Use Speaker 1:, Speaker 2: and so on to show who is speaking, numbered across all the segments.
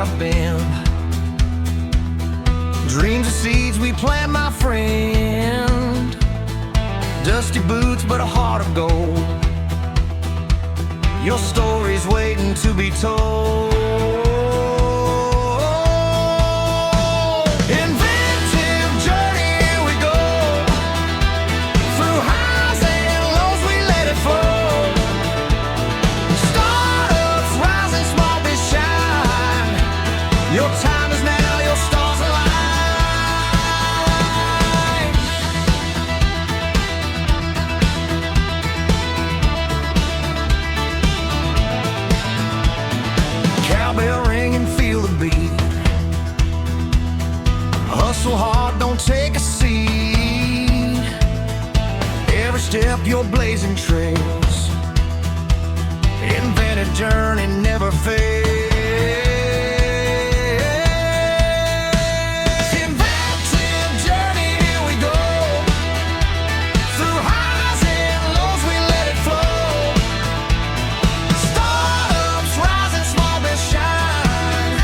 Speaker 1: I've been. Dreams are seeds we plant, my friend. Dusty boots, but a heart of gold. Your story's waiting to be told. Inventive journey, here we go. Through highs and lows, we let it flow. Startups rising, small but shine. Your time is now, your stars align. Cowbell ring and feel the beat. Hustle hard, don't take a seat. Every step you're blazing trails. Inventive journey never fails. Inventive journey, here we go. Through highs and lows, we let it flow. Startups rising, small but shine.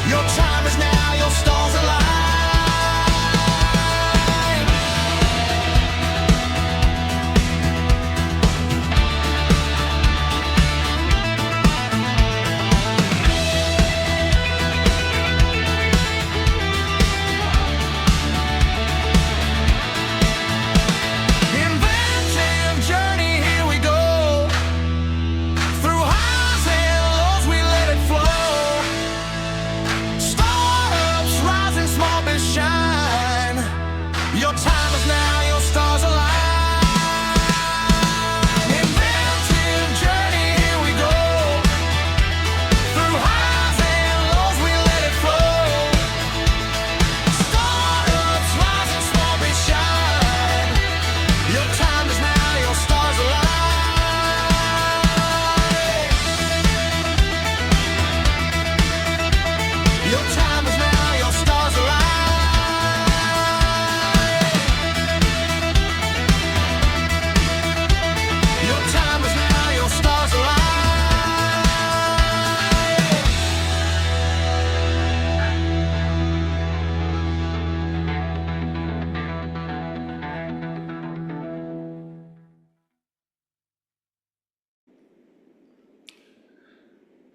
Speaker 1: Your time is now, your stars align. Inventive journey, here we go. Through highs and lows, we let it flow. Startups rising, small but shine. Your time is now, your stars align. Inventive journey, here we go. Through highs and lows, we let it flow. Startups rising, small but shine. Your time is now, your stars align. Your time is now, your stars align. Your time is now, your stars align.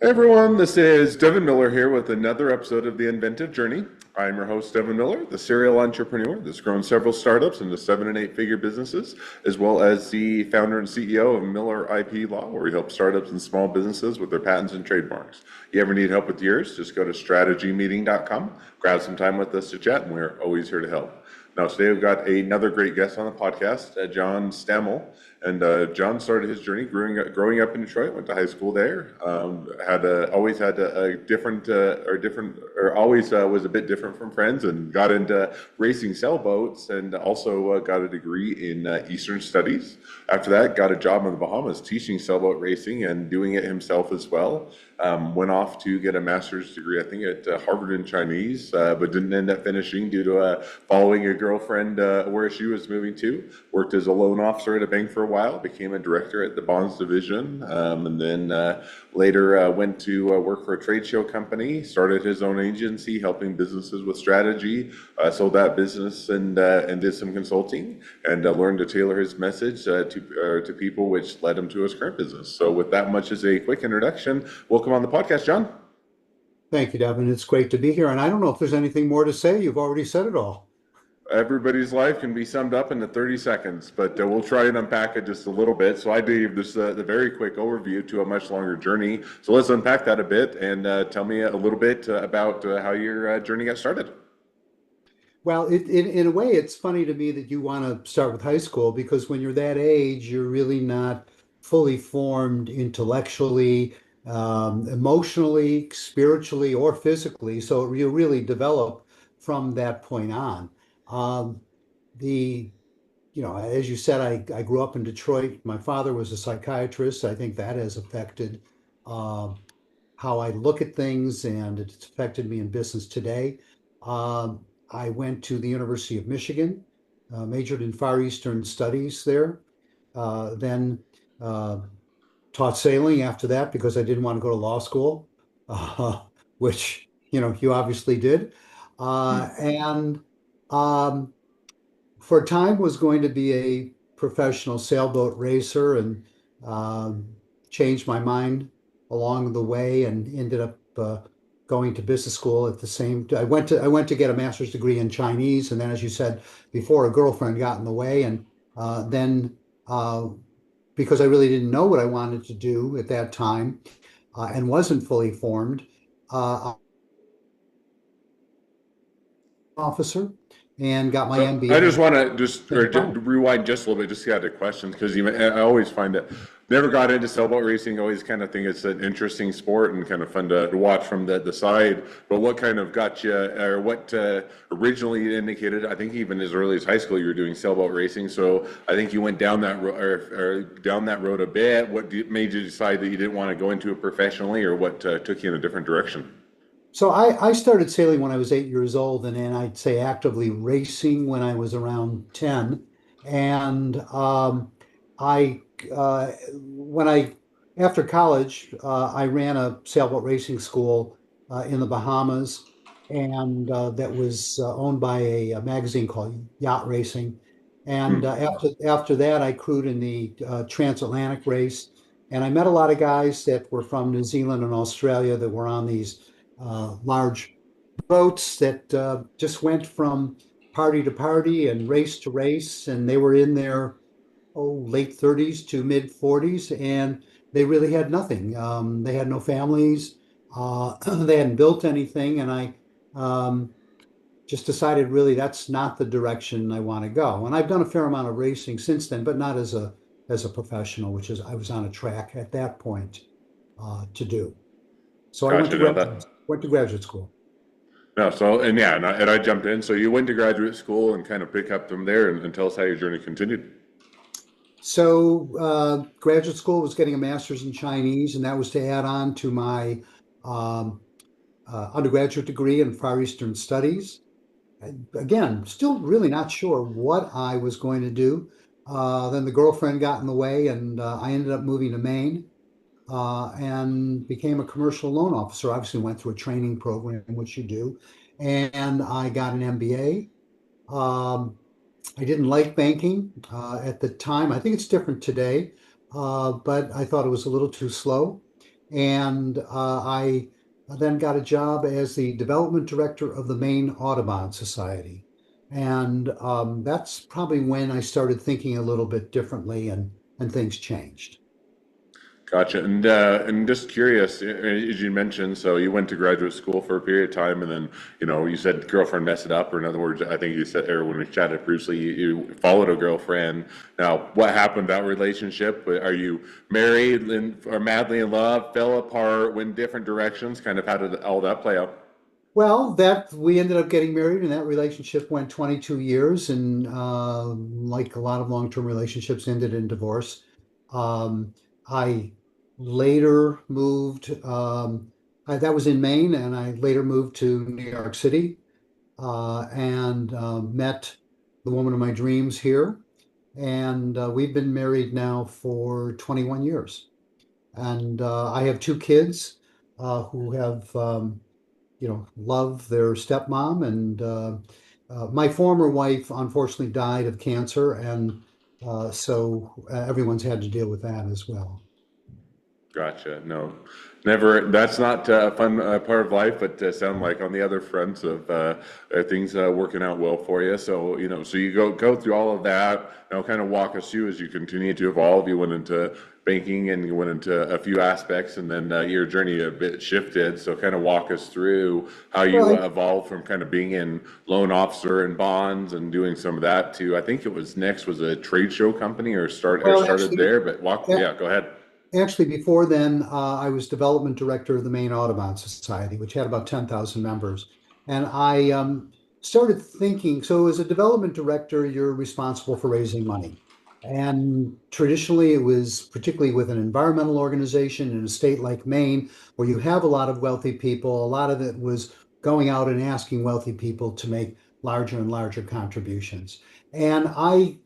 Speaker 2: Hey everyone, this is Devin Miller here with another episode of the Inventive Journey. I'm your host, Devin Miller, the serial entrepreneur that's grown several startups into 7- and 8-figure businesses, as well as the founder and CEO of Miller IP Law, where we help startups and small businesses with their patents and trademarks. You ever need help with yours, just go to strategymeeting.com, grab some time with us to chat, and we're always here to help. Now, today we've got another great guest on the podcast, Jon Stamell. And Jon started his journey growing up in Detroit, went to high school there, always had a different, always was a bit different from friends, and got into racing sailboats, and also got a degree in Eastern Studies. After that, got a job in the Bahamas teaching sailboat racing and doing it himself as well. Went off to get a master's degree, I think, at Harvard in Chinese, but didn't end up finishing due to following a girlfriend where she was moving to. Worked as a loan officer at a bank for a while, became a director at the bonds division, and then later went to work for a trade show company, started his own agency helping businesses with strategy, sold that business and did some consulting, and learned to tailor his message to people, which led him to his current business. So with that much as a quick introduction, welcome on the podcast, Jon.
Speaker 3: Thank you, Devin. It's great to be here. And I don't know if there's anything more to say. You've already said it all.
Speaker 2: Everybody's life can be summed up into 30 seconds, but we'll try and unpack it just a little bit. So I gave this the very quick overview to a much longer journey. So let's unpack that a bit and tell me a little bit about how your journey got started.
Speaker 3: Well, in a way, it's funny to me that you want to start with high school, because when you're that age, you're really not fully formed intellectually, emotionally, spiritually, or physically. So you really develop from that point on. As you said, I grew up in Detroit. My father was a psychiatrist. I think that has affected how I look at things, and it's affected me in business today. I went to the University of Michigan, majored in Far Eastern Studies there, then taught sailing after that because I didn't want to go to law school, which you obviously did. And for a time was going to be a professional sailboat racer and um, changed my mind along the way and ended up going to business school at the same. I went to get a master's degree in Chinese, and then, as you said before, a girlfriend got in the way, and then because I really didn't know what I wanted to do at that time and wasn't fully formed. Officer and got my
Speaker 2: So I just
Speaker 3: MBA.
Speaker 2: want to just
Speaker 3: Same time.
Speaker 2: rewind just a little bit, just to add a question, because I always find that never got into sailboat racing. Always kind of think it's an interesting sport and kind of fun to watch from the side. But what kind of got you, or what originally indicated? I think even as early as high school, you were doing sailboat racing. So I think you went down that or down that road a bit. Made you decide that you didn't want to go into it professionally, or what took you in a different direction?
Speaker 3: So I started sailing when I was 8 years old, and then I'd say actively racing when I was around 10. And I, when I, after college, I ran a sailboat racing school in the Bahamas, and that was owned by a magazine called Yacht Racing. And
Speaker 2: Hmm.
Speaker 3: after that, I crewed in the transatlantic race, and I met a lot of guys that were from New Zealand and Australia that were on these large boats that just went from party to party and race to race, and they were in their late 30s to mid 40s, and they really had nothing. They had no families. They hadn't built anything, and I just decided really that's not the direction I want to go. And I've done a fair amount of racing since then, but not as a professional, which is I was on a track at that point to do. So I
Speaker 2: Gotcha. Now that.
Speaker 3: went to graduate school.
Speaker 2: No, so and yeah, and I jumped in. So you went to graduate school and kind of pick up from there, and tell us how your journey continued.
Speaker 3: So graduate school was getting a master's in Chinese, and that was to add on to my um, undergraduate degree in Far Eastern Studies. Again, still really not sure what I was going to do. Then the girlfriend got in the way, and I ended up moving to Maine and became a commercial loan officer. Obviously, went through a training program, which you do, and I got an MBA. I didn't like banking at the time. I think it's different today, but I thought it was a little too slow. And I then got a job as the development director of the Maine Audubon Society. And that's probably when I started thinking a little bit differently and things changed.
Speaker 2: Gotcha. And just curious, as you mentioned, so you went to graduate school for a period of time, and then you said girlfriend messed it up, or in other words, I think you said, or when we chatted previously, you followed a girlfriend. Now, what happened to that relationship? Are you married or madly in love? Fell apart? Went different directions? Kind of how did all that play out?
Speaker 3: Well, that we ended up getting married, and that relationship went 22 years, and like a lot of long-term relationships, ended in divorce. I later moved. That was in Maine, and I later moved to New York City and met the woman of my dreams here, and we've been married now for 21 years, and I have two kids who have. Love their stepmom. And my former wife unfortunately died of cancer, and so everyone's had to deal with that as well.
Speaker 2: Gotcha. No, never. That's not a fun part of life, but sound like on the other fronts of are things working out well for you. So so you go through all of that. Now, kind of walk us through as you continue to evolve. You went into banking and you went into a few aspects, and then your journey a bit shifted. So, kind of walk us through how you
Speaker 3: Well,
Speaker 2: evolved from kind of being in loan officer and bonds and doing some of that to I think it was next was a trade show company or
Speaker 3: well,
Speaker 2: started there. But yeah, go ahead.
Speaker 3: actually, before then, I was development director of the Maine Audubon Society, which had about 10,000 members. And I started thinking, so as a development director, you're responsible for raising money. And traditionally, it was particularly with an environmental organization in a state like Maine, where you have a lot of wealthy people, a lot of it was going out and asking wealthy people to make larger and larger contributions. And I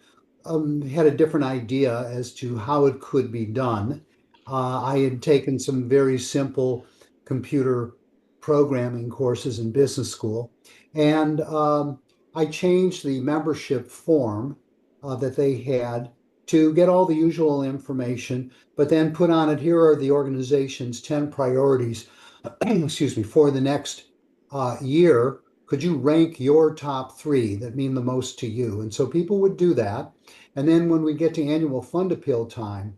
Speaker 3: had a different idea as to how it could be done. I had taken some very simple computer programming courses in business school. And I changed the membership form that they had to get all the usual information, but then put on it, here are the organization's 10 priorities, excuse me, for the next year. Could you rank your top three that mean the most to you? And so people would do that. And then when we get to annual fund appeal time,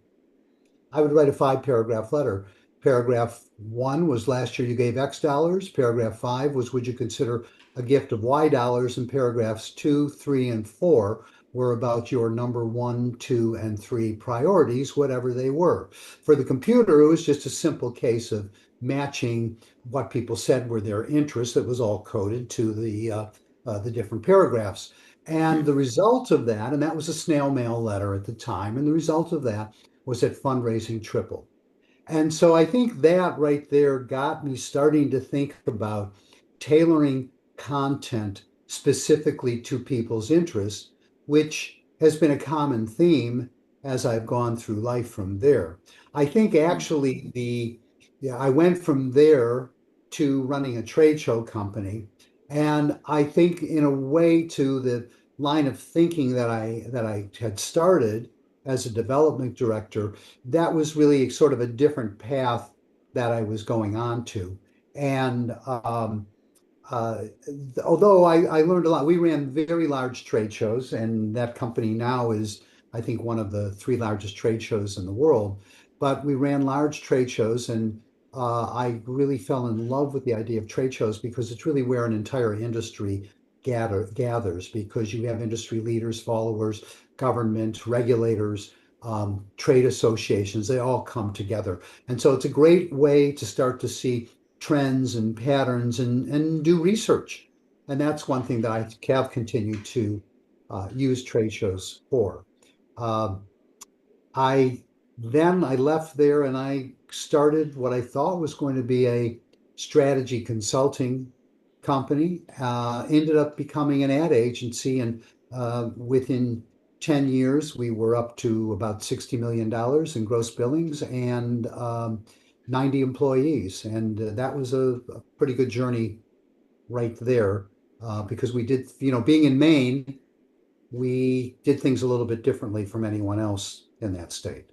Speaker 3: I would write a 5-paragraph letter. Paragraph 1 was, last year you gave X dollars. Paragraph 5 was, would you consider a gift of Y dollars? And paragraphs 2, 3, and 4 were about your number 1, 2, and 3 priorities, whatever they were. For the computer, it was just a simple case of matching what people said were their interests. That was all coded to the different paragraphs. And the result of that, and that was a snail mail letter at the time, and the result of that was that fundraising tripled. And so I think that right there got me starting to think about tailoring content specifically to people's interests, which has been a common theme as I've gone through life from there. I think actually I went from there to running a trade show company. And I think in a way to the line of thinking that I had started as a development director, that was really sort of a different path that I was going on to. And uh, although I learned a lot, we ran very large trade shows, and that company now is, I think, one of the 3 largest trade shows in the world. But we ran large trade shows, and I really fell in love with the idea of trade shows because it's really where an entire industry gathers, because you have industry leaders, followers, government, regulators, trade associations, they all come together. And so it's a great way to start to see trends and patterns and do research. And that's one thing that I have continued to use trade shows for. Um, I left there and I started what I thought was going to be a strategy consulting company, ended up becoming an ad agency. And within 10 years, we were up to about $60 million in gross billings and 90 employees. And that was a pretty good journey right there because we did, being in Maine, we did things a little bit differently from anyone else in that state.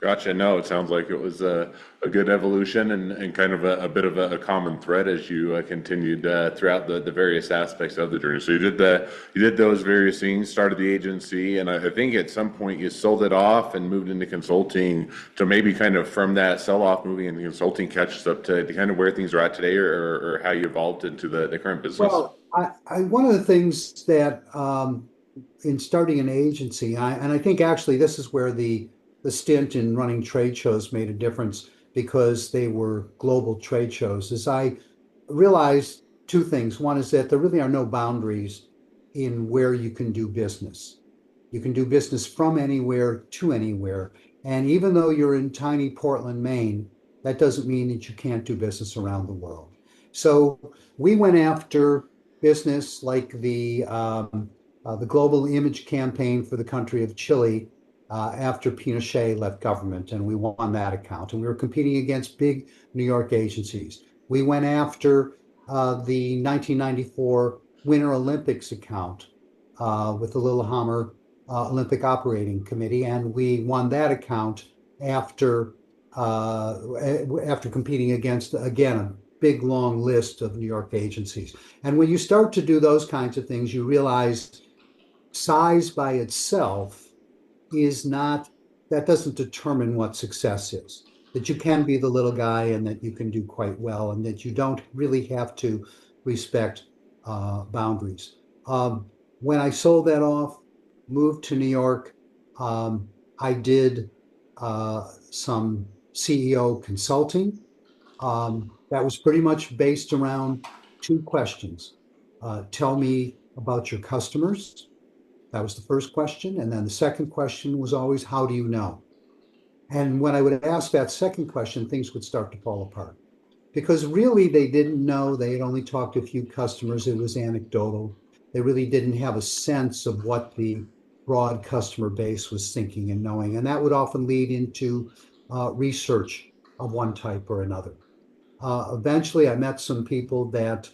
Speaker 2: Gotcha. No, it sounds like it was a good evolution and kind of a bit of a common thread as you continued throughout the various aspects of the journey. So you did those various things, started the agency, and I think at some point you sold it off and moved into consulting to maybe kind of from that sell-off moving into consulting catches up to kind of where things are at today or how you evolved into the current business.
Speaker 3: Well, one of the things that in starting an agency, and I think actually this is where the stint in running trade shows made a difference because they were global trade shows, is I realized 2 things. One is that there really are no boundaries in where you can do business. You can do business from anywhere to anywhere. And even though you're in tiny Portland, Maine, that doesn't mean that you can't do business around the world. So we went after business like the global image campaign for the country of Chile after Pinochet left government, and we won that account. And we were competing against big New York agencies. We went after the 1994 Winter Olympics account with the Lillehammer Olympic Operating Committee, and we won that account after competing against, again, a big long list of New York agencies. And when you start to do those kinds of things, you realize size by itself that doesn't determine what success is. That you can be the little guy and that you can do quite well and that you don't really have to respect boundaries. When I sold that off, moved to New York, I did some CEO consulting. That was pretty much based around 2 questions. Tell me about your customers. That was the first question. And then the second question was always, how do you know? And when I would ask that second question, things would start to fall apart. Because really, they didn't know. They had only talked to a few customers. It was anecdotal. They really didn't have a sense of what the broad customer base was thinking and knowing. And that would often lead into research of one type or another. Eventually, I met some people that,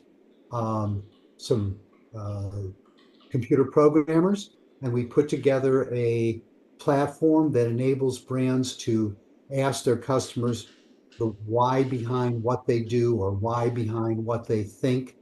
Speaker 3: some computer programmers, and we put together a platform that enables brands to ask their customers the why behind what they do or why behind what they think.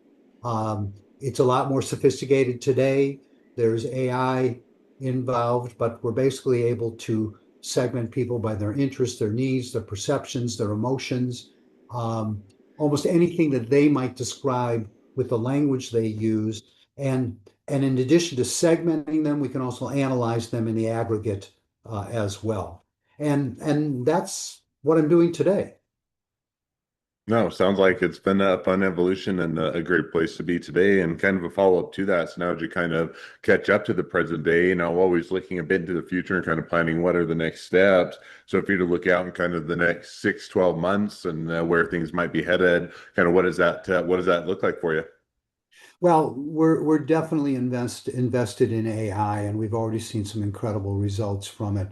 Speaker 3: It's a lot more sophisticated today. There's AI involved, but we're basically able to segment people by their interests, their needs, their perceptions, their emotions, um, almost anything that they might describe with the language they use. And in addition to segmenting them, we can also analyze them in the aggregate as well. And that's what I'm doing today.
Speaker 2: No, sounds like it's been a fun evolution and a great place to be today. And kind of a follow-up to that. So now as you kind of catch up to the present day, always looking a bit into the future and kind of planning what are the next steps. So if you're to look out in kind of the next 6, 12 months and where things might be headed, kind of what does that look like for you?
Speaker 3: Well, we're definitely invested in AI, and we've already seen some incredible results from it.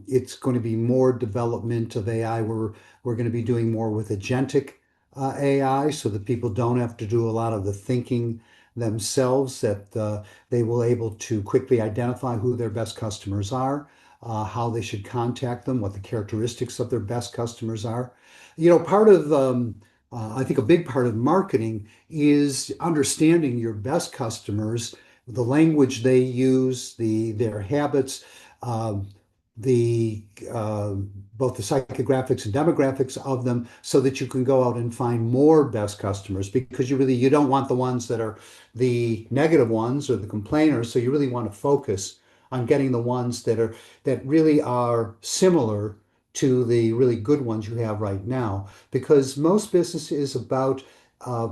Speaker 3: It's going to be more development of AI. We're going to be doing more with agentic AI, so that people don't have to do a lot of the thinking themselves. That they will able to quickly identify who their best customers are, how they should contact them, what the characteristics of their best customers are. Part of I think a big part of marketing is understanding your best customers, the language they use, their habits, um, the both the psychographics and demographics of them, so that you can go out and find more best customers, because you don't want the ones that are the negative ones or the complainers. So you really want to focus on getting the ones that really are similar to the really good ones you have right now, because most business is about uh,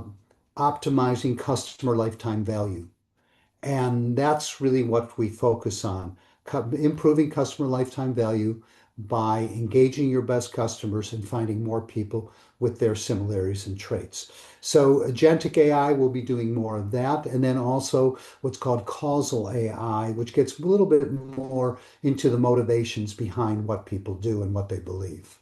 Speaker 3: optimizing customer lifetime value. And that's really what we focus on, improving customer lifetime value by engaging your best customers and finding more people with their similarities and traits. So agentic AI will be doing more of that. And then also what's called causal AI, which gets a little bit more into the motivations behind what people do and what they believe.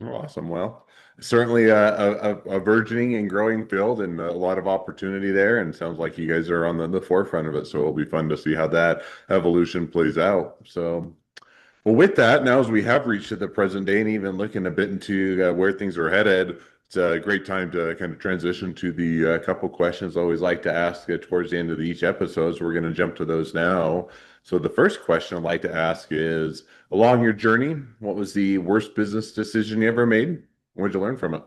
Speaker 2: Oh, awesome. Well, certainly a burgeoning and growing field and a lot of opportunity there. And sounds like you guys are on the forefront of it. So it'll be fun to see how that evolution plays out. So, well, with that, now as we have reached at the present day and even looking a bit into where things are headed, it's a great time to kind of transition to the couple questions I always like to ask towards the end of each episode. So we're going to jump to those now. So the first question I'd like to ask is, along your journey, what was the worst business decision you ever made? What did you learn from it?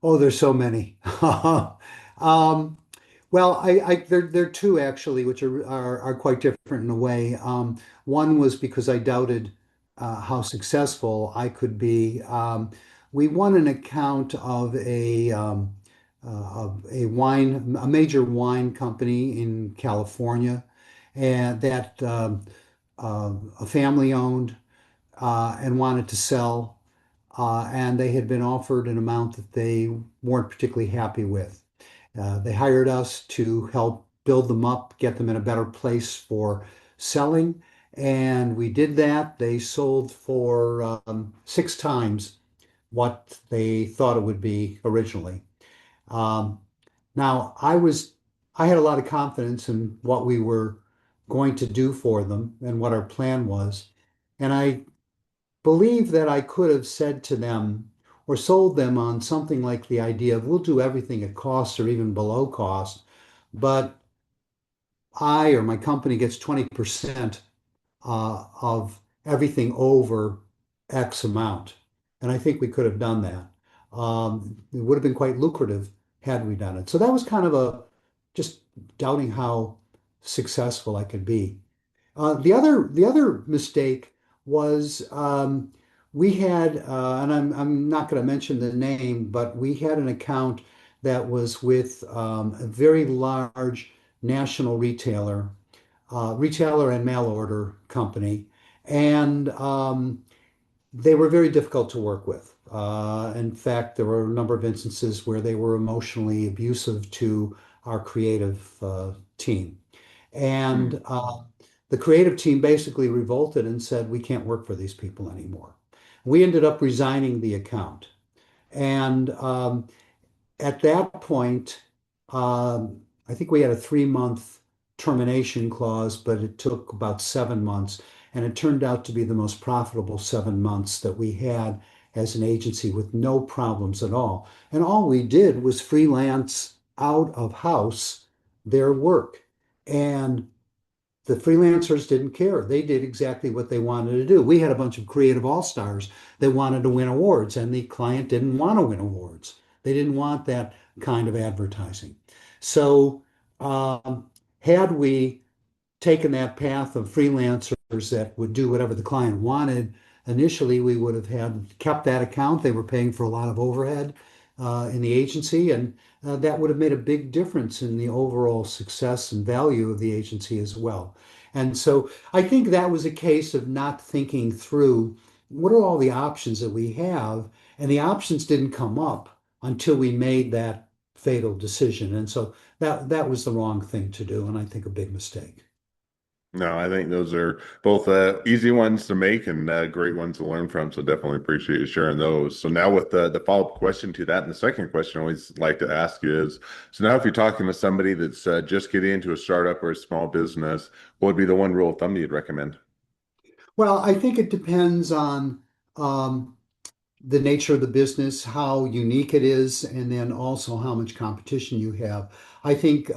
Speaker 3: Oh, there's so many. Um, well, there are two actually, which are quite different in a way. One was because I doubted how successful I could be. We won an account of a major wine company in California, and that a family owned and wanted to sell, and they had been offered an amount that they weren't particularly happy with. They hired us to help build them up, get them in a better place for selling, and we did that. They sold for 6 times what they thought it would be originally. Um, Now, I had a lot of confidence in what we were going to do for them and what our plan was. And I believe that I could have said to them or sold them on something like the idea of, we'll do everything at cost or even below cost, but I or my company gets 20% of everything over X amount. And I think we could have done that. It would have been quite lucrative had we done it. So that was kind of just doubting how successful I could be. The other mistake was, we had, and I'm not going to mention the name, but we had an account that was with a very large national retailer and mail order company, and they were very difficult to work with. In fact, there were a number of instances where they were emotionally abusive to our creative team. And the creative team basically revolted and said, we can't work for these people anymore. We ended up resigning the account. And at that point, I think we had a 3 month termination clause, but it took about 7 months. And it turned out to be the most profitable 7 months that we had as an agency with no problems at all. And all we did was freelance out of house their work. And the freelancers didn't care. They did exactly what they wanted to do. We had a bunch of creative all-stars that wanted to win awards, and the client didn't want to win awards. They didn't want that kind of advertising. So, had we taken that path of freelancers that would do whatever the client wanted, initially we would have had kept that account. They were paying for a lot of overhead in the agency, and that would have made a big difference in the overall success and value of the agency as well. And so I think that was a case of not thinking through what are all the options that we have, and the options didn't come up until we made that fatal decision. And so that was the wrong thing to do, and I think a big mistake.
Speaker 2: No, I think those are both easy ones to make and great ones to learn from. So definitely appreciate you sharing those. So now with the follow-up question to that, and the second question I always like to ask you is, so now if you're talking to somebody that's just getting into a startup or a small business, what would be the one rule of thumb you'd recommend?
Speaker 3: Well, I think it depends on um, the nature of the business, how unique it is, and then also how much competition you have. I think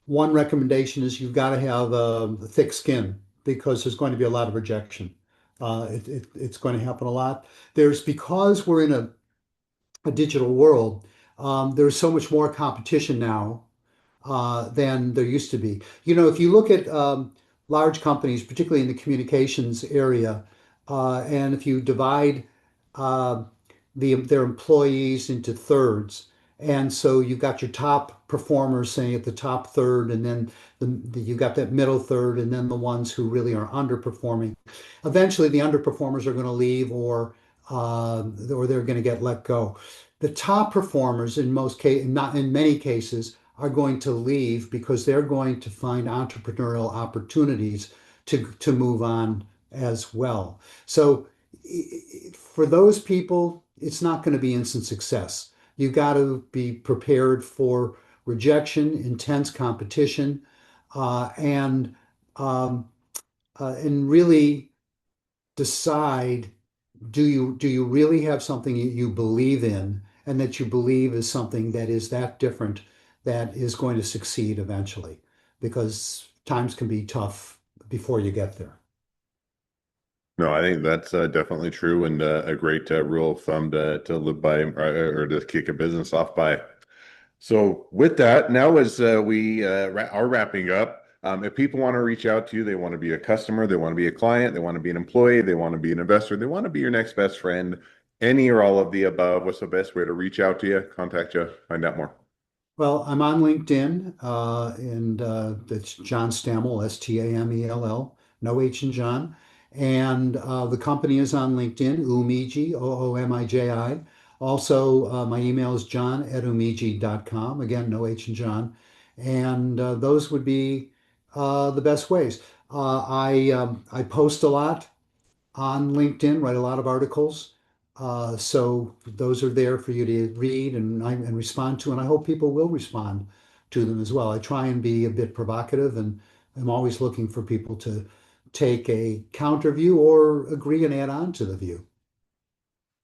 Speaker 3: one recommendation is you've got to have thick skin because there's going to be a lot of rejection. It's going to happen a lot. Because we're in a digital world, there's so much more competition now than there used to be. You know, if you look at large companies, particularly in the communications area, and if you divide uh, their employees into thirds, and so you've got your top performers saying at the top third, and then you've got that middle third, and then the ones who really are underperforming. Eventually, the underperformers are going to leave, or they're going to get let go. The top performers, in most cases, not in many cases, are going to leave because they're going to find entrepreneurial opportunities to move on as well. So for those people, it's not going to be instant success. You got to be prepared for rejection, intense competition, uh, and um, and really decide do you really have something you believe in and that you believe is something that is that different that is going to succeed eventually because times can be tough before you get there.
Speaker 2: No, I think that's definitely true and a great rule of thumb to live by or to kick a business off by. So with that, now as we are wrapping up, if people want to reach out to you, they want to be a customer, they want to be a client, they want to be an employee, they want to be an investor, they want to be your next best friend, any or all of the above, what's the best way to reach out to you, contact you, find out more?
Speaker 3: Well, I'm on LinkedIn, and it's Jon Stamell, Stamell, no H in John. And the company is on LinkedIn, Umiji, Oomiji. Also, my email is john@umiji.com. Again, no H in John. And those would be the best ways. I post a lot on LinkedIn, write a lot of articles. So those are there for you to read and respond to, and I hope people will respond to them as well. I try and be a bit provocative, and I'm always looking for people to take a counter view or agree and add on to the view.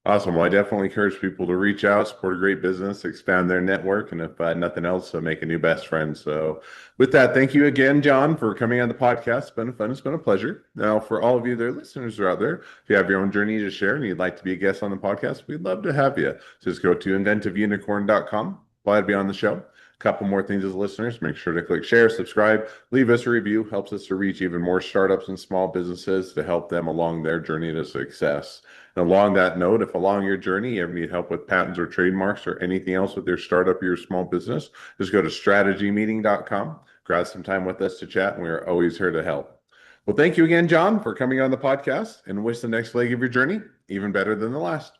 Speaker 2: Awesome. Well, I definitely encourage people to reach out, support a great business, expand their network, and if nothing else, make a new best friend. So, with that, thank you again, John, for coming on the podcast. It's been fun. It's been a pleasure. Now, for all of you, their listeners are out there, if you have your own journey to share and you'd like to be a guest on the podcast, we'd love to have you. So just go to inventiveunicorn.com. Glad to be on the show. A couple more things as listeners. Make sure to click share, subscribe, leave us a review. Helps us to reach even more startups and small businesses to help them along their journey to success. And along that note, if along your journey you ever need help with patents or trademarks or anything else with your startup or your small business, just go to strategymeeting.com, grab some time with us to chat, and we are always here to help. Well, thank you again, John, for coming on the podcast and wish the next leg of your journey even better than the last.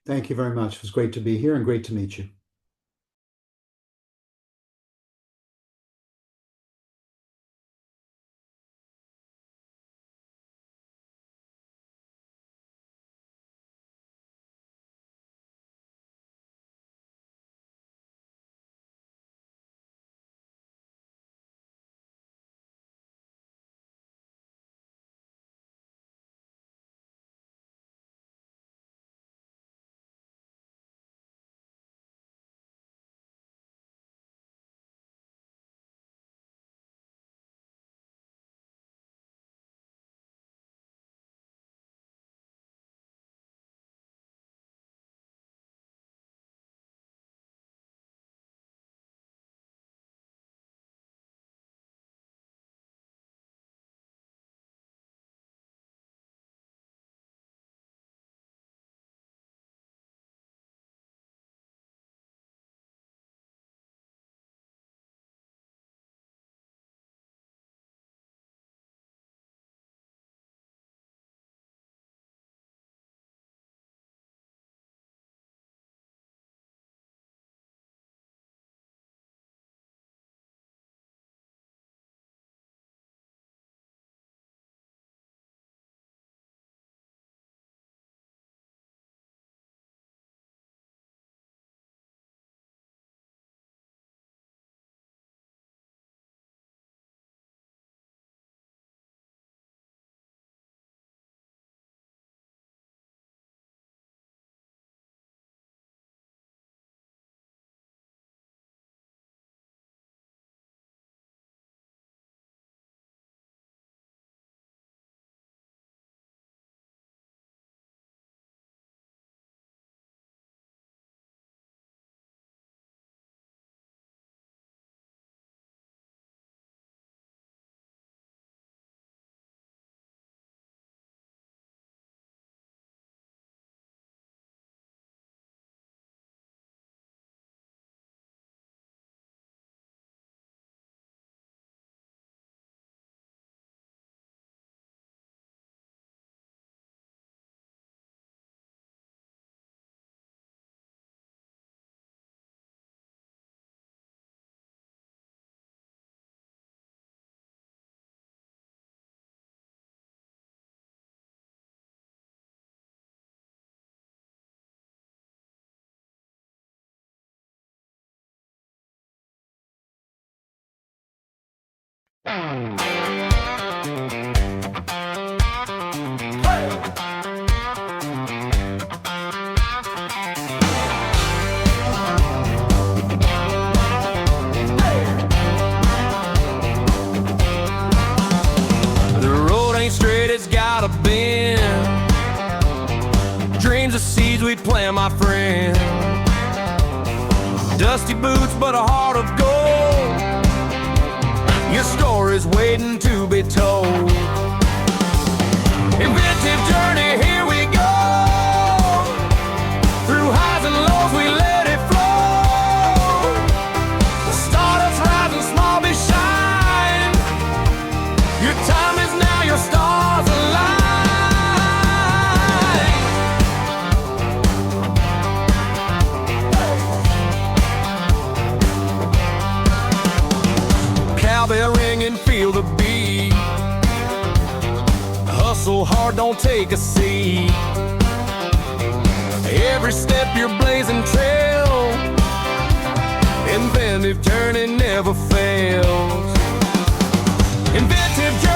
Speaker 3: Thank you very much. It was great to be here and great to meet you.
Speaker 1: The road ain't straight, it's got a bend. Dreams are seeds we plant, my friend. Dusty boots, but a heart of gold. Your story's waiting to be told. Inventive journey, here we go. Through highs and lows, we let it flow. The startups rising small, be shine. Your time is now, your stars align. Cowbell ring and feel the beat. Hustle hard, don't take a seat. Every step you're blazing trail. Inventive journey never fails. Inventive journey.